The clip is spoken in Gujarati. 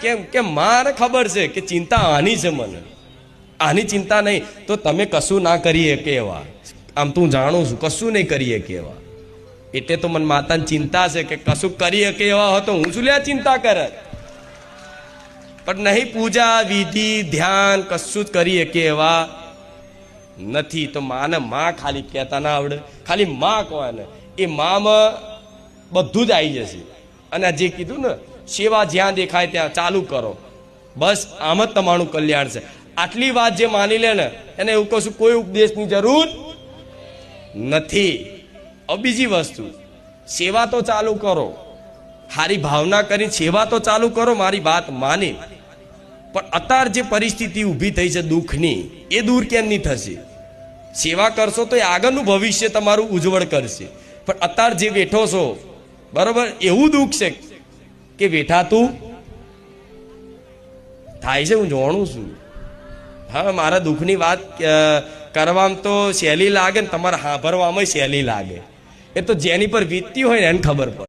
કેમ કે મારે ખબર છે કે ચિંતા આની છે, મને આની ચિંતા નહીં. તો તમે કશું ના કરી શકે એવા, આમ તું જાણું છું કશું નહીં કરી શકે એવા, એટલે તો મને માતાની ચિંતા છે કે કશું કરી શકે એવા હો તો હું શું લે ચિંતા કરે. પણ નહીં, પૂજા વિધિ ધ્યાન કશું જ કરી શકે એવા નથી. તો માને માં ખાલી કહેતા ના આવડે, ખાલી માં કહે ને એ મામાં બધું જ આવી જશે. અને જે કીધું ને સેવા જ્યાં દેખાય ત્યાં ચાલુ કરો, બસ આમ જ તમારું કલ્યાણ છે. આટલી વાત જે માની લે ને એને એવું કશું કોઈ ઉપદેશની જરૂર નથી. હવે બીજી વસ્તુ, સેવા તો ચાલુ કરો, સારી ભાવના કરી સેવા તો ચાલુ કરો, મારી વાત માની. પણ અત્યારે જે પરિસ્થિતિ ઊભી થઈ છે દુઃખની, એ દૂર કેમ નહીં થશે? સેવા કરશો તો એ આગળનું ભવિષ્ય તમારું ઉજ્જવળ કરશે. પણ અત્યારે જે બેઠો છો, બરોબર, એવું દુઃખ છે કે વેઠાતું થાય છે. હું જાણું છું. હા, મારા દુઃખની વાત કરવામાં તો સહેલી લાગે ને તમારે સાંભળવામાં સહેલી લાગે. એ તો જેની પર વીતતી હોય ને એને ખબર પડે.